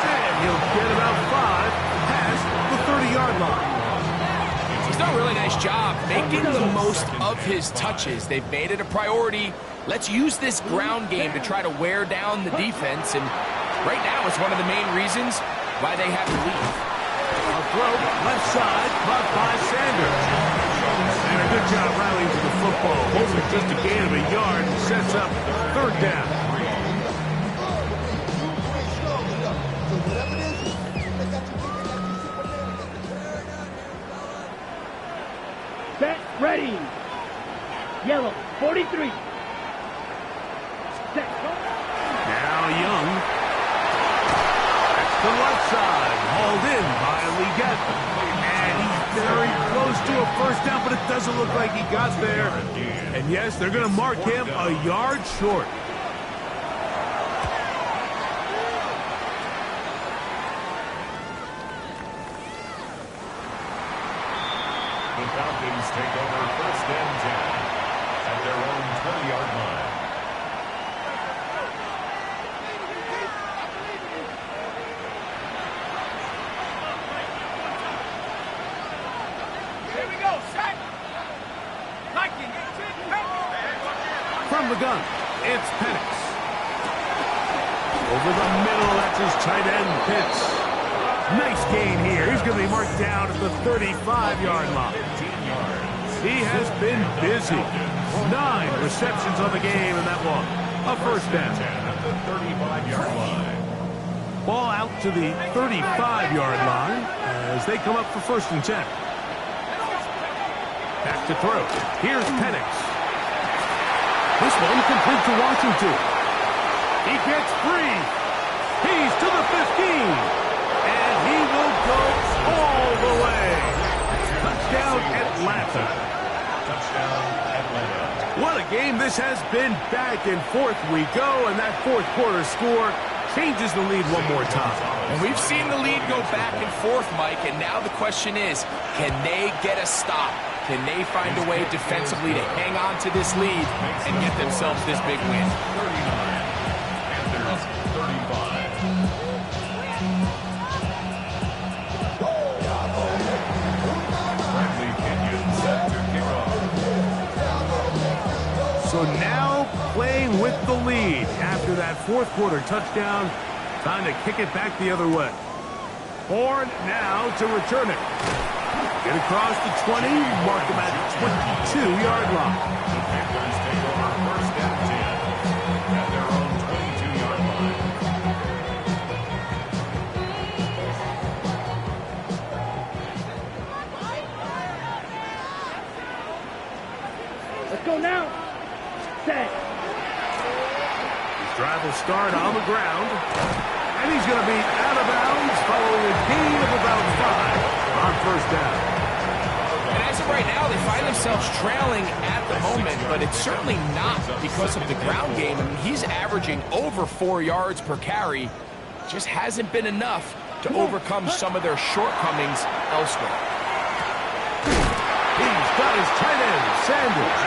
And he'll get about 5 past the 30-yard line. He's done a really nice job making the most of his touches. They've made it a priority. Let's use this ground game to try to wear down the defense, and right now it's one of the main reasons why they have the lead. A throw left side, caught by Sanders. And a good job rallying to the football. Only just a gain of a yard and sets up third down. Set, ready. Yellow, 43. Set, go. Now Young. That's the left side. Hauled in by Leggett. And he's very close to a first down, but it doesn't look like he got there. And yes, they're going to mark him a yard short. The Falcons take over first and 10 at their own 20-yard line. Here we go, set. From the gun, it's Penix. Over the middle, that's his tight end, Pitts. Nice gain here. He's going to be marked down at the 35-yard line. He has been busy. 9 receptions on the game, and that one, a first down. At the 35-yard line. Ball out to the 35-yard line as they come up for first and 10. Back to throw. Here's Penix. This one complete to Washington. He gets free. He's to the 15. And he will go all the way. Touchdown, Atlanta. Touchdown, Atlanta. What a game this has been. Back and forth we go, and that fourth quarter score changes the lead one more time. And we've seen the lead go back and forth, Mike, and now the question is, can they get a stop? Can they find a way defensively to hang on to this lead and get themselves this big win? 39. Panthers 35. Bradley Kenyon set to kick off. So now playing with the lead after that fourth quarter touchdown. Time to kick it back the other way. Horn now to return it. Get across the 20, mark him at 22-yard line. The Panthers take over first and 10 at their own 22-yard line. Let's go now. Set. His drive will start on the ground. And he's going to be out of bounds following a gain of about 5 on first down. And as of right now, they find themselves trailing at the moment, but it's certainly not because of the ground game. I mean, he's averaging over 4 yards per carry. Just hasn't been enough to overcome some of their shortcomings elsewhere. He's got his tight end, Sanders.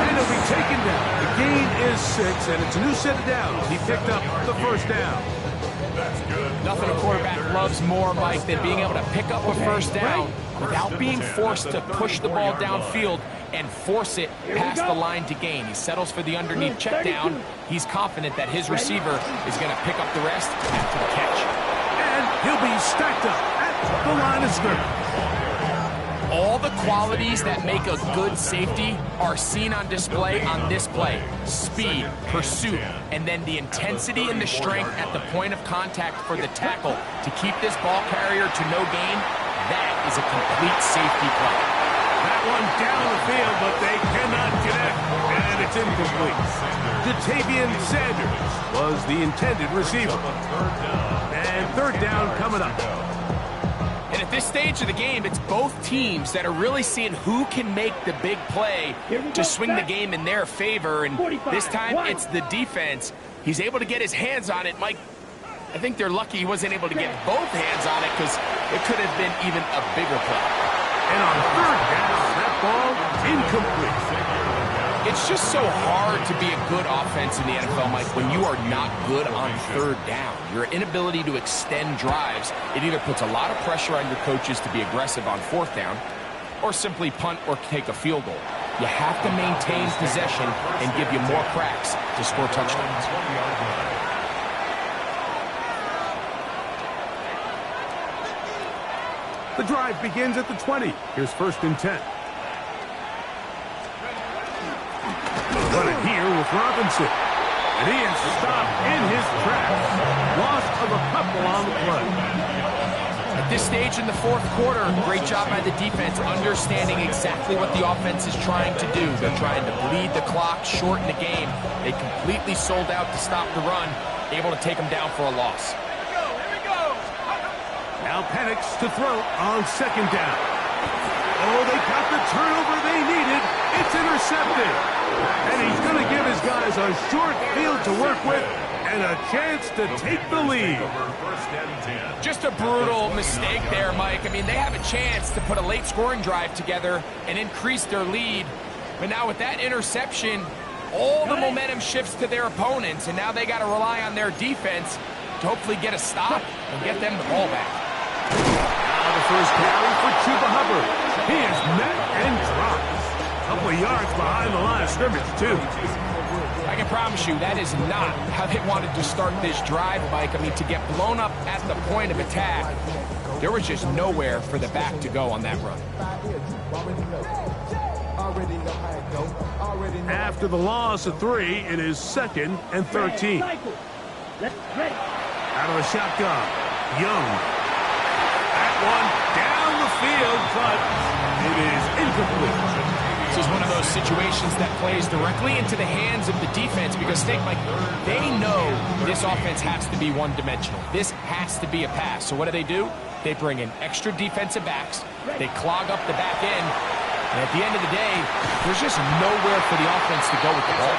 And he'll be taken down. The gain is 6, and it's a new set of downs. He picked up the first down. Nothing a quarterback loves more, Mike, than being able to pick up a first down without being forced to push the ball downfield and force it past the line to gain. He settles for the underneath check down. He's confident that his receiver is going to pick up the rest after the catch. And he'll be stacked up at the line of scrimmage. All the qualities that make a good safety are seen on display on this play. Speed, pursuit, and then the intensity and the strength at the point of contact for the tackle to keep this ball carrier to no gain. That is a complete safety play. That one down the field, but they cannot connect, and it's incomplete. Jatavian Sanders was the intended receiver. And third down coming up. And at this stage of the game, it's both teams that are really seeing who can make the big play to swing the game in their favor. And this time, it's the defense. He's able to get his hands on it. Mike, I think they're lucky he wasn't able to get both hands on it because it could have been even a bigger play. And on third down, that ball incomplete. It's just so hard to be a good offense in the NFL, Mike, when you are not good on third down. Your inability to extend drives, it either puts a lot of pressure on your coaches to be aggressive on fourth down or simply punt or take a field goal. You have to maintain possession and give you more cracks to score touchdowns. The drive begins at the 20. Here's 1st and 10. Run it here with Robinson. And he is stopped in his tracks. Loss of a couple on the play. At this stage in the fourth quarter, great job by the defense, understanding exactly what the offense is trying to do. They're trying to bleed the clock, shorten the game. They completely sold out to stop the run, able to take them down for a loss. Now Penix to throw on 2nd down. Oh, they got the turnover they needed. It's intercepted. And he's going to give his guys a short field to work with and a chance to take the lead. Just a brutal mistake there, Mike. I mean, they have a chance to put a late scoring drive together and increase their lead. But now with that interception, all the momentum shifts to their opponents, and now they got to rely on their defense to hopefully get a stop and get them the ball back. Now the first carry for Chuba Hubbard. He is met and dropped. A couple of yards behind the line of scrimmage, too. I can promise you that is not how they wanted to start this drive, Mike. I mean, to get blown up at the point of attack, there was just nowhere for the back to go on that run. After the loss of 3, it is 2nd and 13. Out of the shotgun, Young. One down the field, but it is incomplete. This is one of those situations that plays directly into the hands of the defense because Mike, they know this offense has to be one-dimensional. This has to be a pass. So what do? They bring in extra defensive backs. They clog up the back end. And at the end of the day, there's just nowhere for the offense to go with the ball.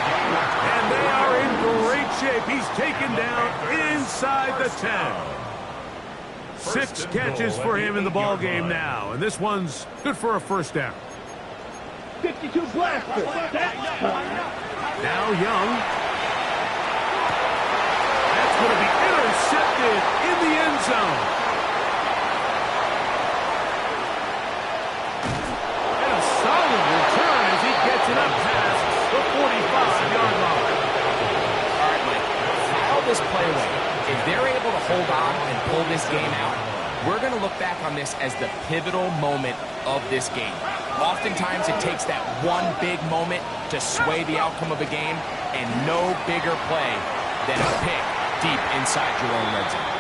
And they are in great shape. He's taken down inside the 10. 6 catches for him in the ball game now, and this one's good for a 1st down. 52 blaster. Now Young. That's going to be intercepted in the end zone. And a solid return as he gets it up past the 45-yard line. All right, Mike, file this play away. If they're able to hold on and pull this game out, we're going to look back on this as the pivotal moment of this game. Oftentimes, it takes that one big moment to sway the outcome of a game, and no bigger play than a pick deep inside your own red zone.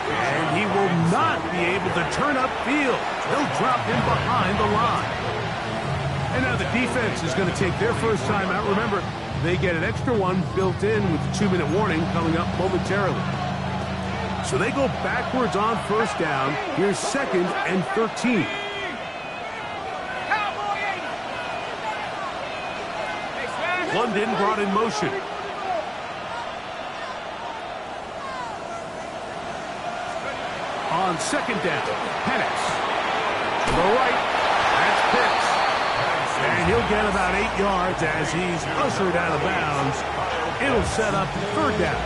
And he will not be able to turn upfield. They'll drop him behind the line. And now the defense is going to take their first time out. Remember, they get an extra one built in with the 2-minute warning coming up momentarily. So they go backwards on 1st down. Here's 2nd and 13. London brought in motion. On 2nd down, Penix. To the right, that's Pitts. And he'll get about 8 yards as he's ushered out of bounds. It'll set up 3rd down.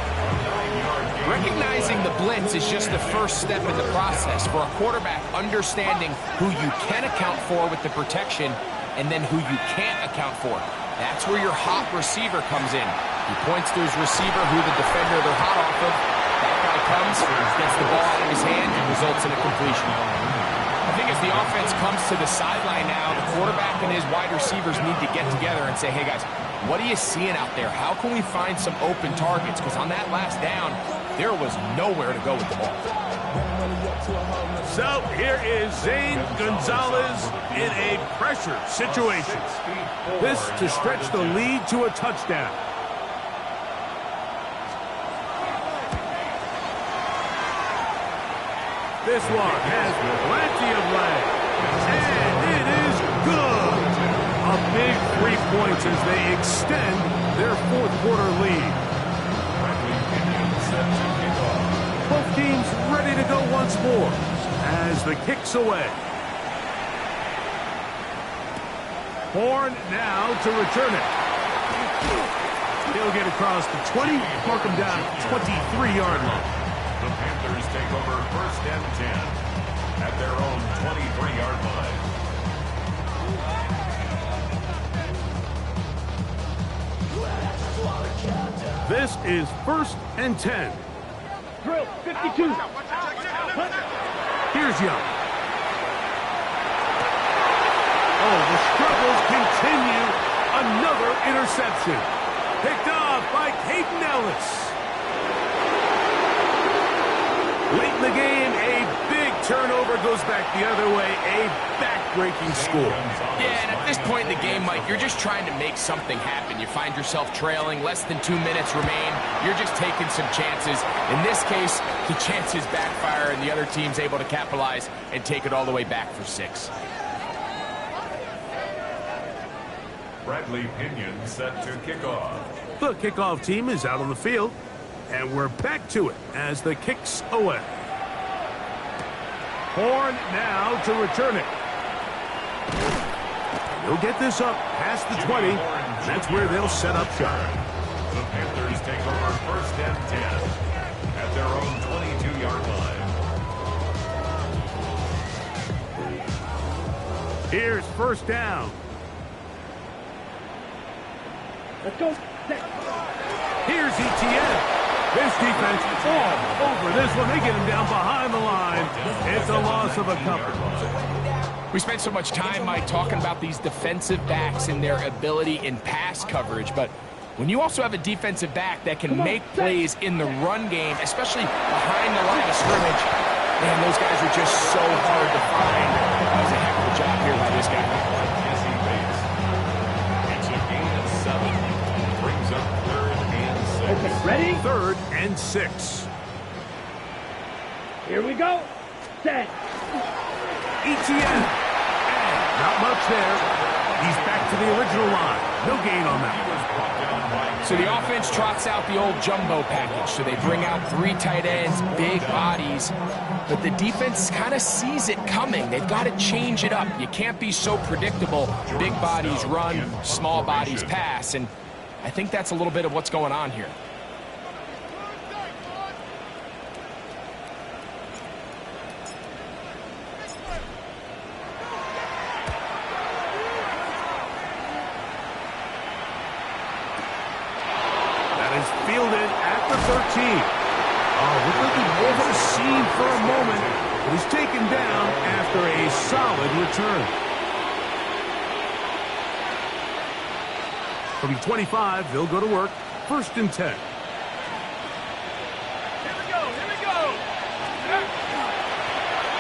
Recognizing the blitz is just the first step in the process for a quarterback, understanding who you can account for with the protection and then who you can't account for. That's where your hot receiver comes in. He points to his receiver, who the defender they're hot off of. That guy comes, gets the ball out of his hand, and results in a completion. I think as the offense comes to the sideline now, the quarterback and his wide receivers need to get together and say, hey guys, what are you seeing out there? How can we find some open targets? Because on that last down, there was nowhere to go with the ball. So here is Zane Gonzalez in a pressure situation. This to stretch the lead to a touchdown. This one has plenty of legs. And it is good. A big 3 points as they extend their 4th quarter lead. Both teams ready to go once more as the kick's away. Horn now to return it. He'll get across the 20, mark him down at 23-yard line. The Panthers take over 1st and 10 at their own 23-yard line. This is 1st and 10. Drill, 52. Here's Young. Oh, the struggles continue. Another interception. Picked off by Caden Ellis. Late in the game, a big turnover goes back the other way. A back-breaking score. Yeah, and at this point in the game, Mike, you're just trying to make something happen. You find yourself trailing, less than 2 minutes remain. You're just taking some chances. In this case, the chances backfire, and the other team's able to capitalize and take it all the way back for 6. Bradley Pinion set to kick off. The kickoff team is out on the field, and we're back to it as the kick's away. Horn now to return it. He'll get this up past the 20. That's where they'll set up shop. The Panthers take over 1st and 10 at their own 22-yard line. Here's 1st down. Let's go. Here's ETN. This defense all over this one. They get him down behind the line. It's a loss of a couple. We spent so much time, Mike, talking about these defensive backs and their ability in pass coverage, but when you also have a defensive back that can make plays in the run game, especially behind the line of scrimmage, man, those guys are just so hard to find. That was a heck of a job here by this guy. It's a gain of 7. Brings up 3rd and 6. Okay, ready? 3rd and 6. Here we go. Set. ETN. And not much there. He's back to the original line. No gain on that. So the offense trots out the old jumbo package. So they bring out 3 tight ends, big bodies. But the defense kind of sees it coming. They've got to change it up. You can't be so predictable. Big bodies run, small bodies pass. And I think that's a little bit of what's going on here. Fielded at the 13. Oh, looked like he over the seam for a moment, but he's taken down after a solid return. From 25, they'll go to work. 1st and 10. Here we go. Here we go.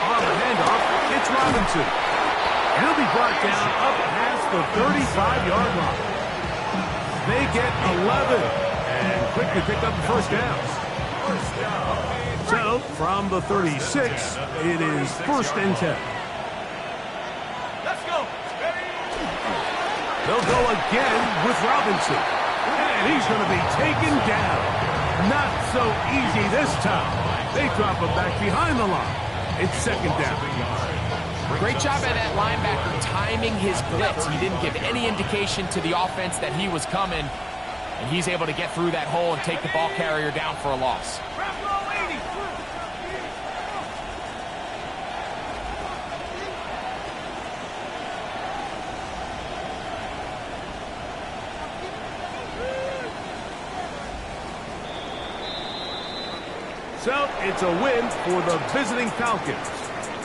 On the handoff, it's Robinson. And he'll be brought down up past the 35-yard line. They get 11. And quickly picked up the 1st down. So, from the 36, it is 1st and 10. Let's go. They'll go again with Robinson. And he's going to be taken down. Not so easy this time. They drop him back behind the line. It's 2nd down. Great job by that linebacker timing his blitz. He didn't give any indication to the offense that he was coming. And he's able to get through that hole and take the ball carrier down for a loss. So, it's a win for the visiting Falcons.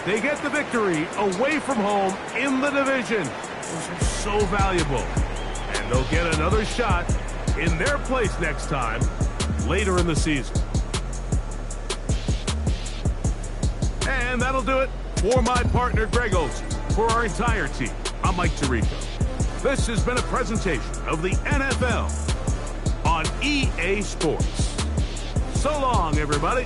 They get the victory away from home in the division. This is so valuable. And they'll get another shot in their place next time, later in the season. And that'll do it for my partner, Greg Olsen. For our entire team, I'm Mike Tirico. This has been a presentation of the NFL on EA Sports. So long, everybody.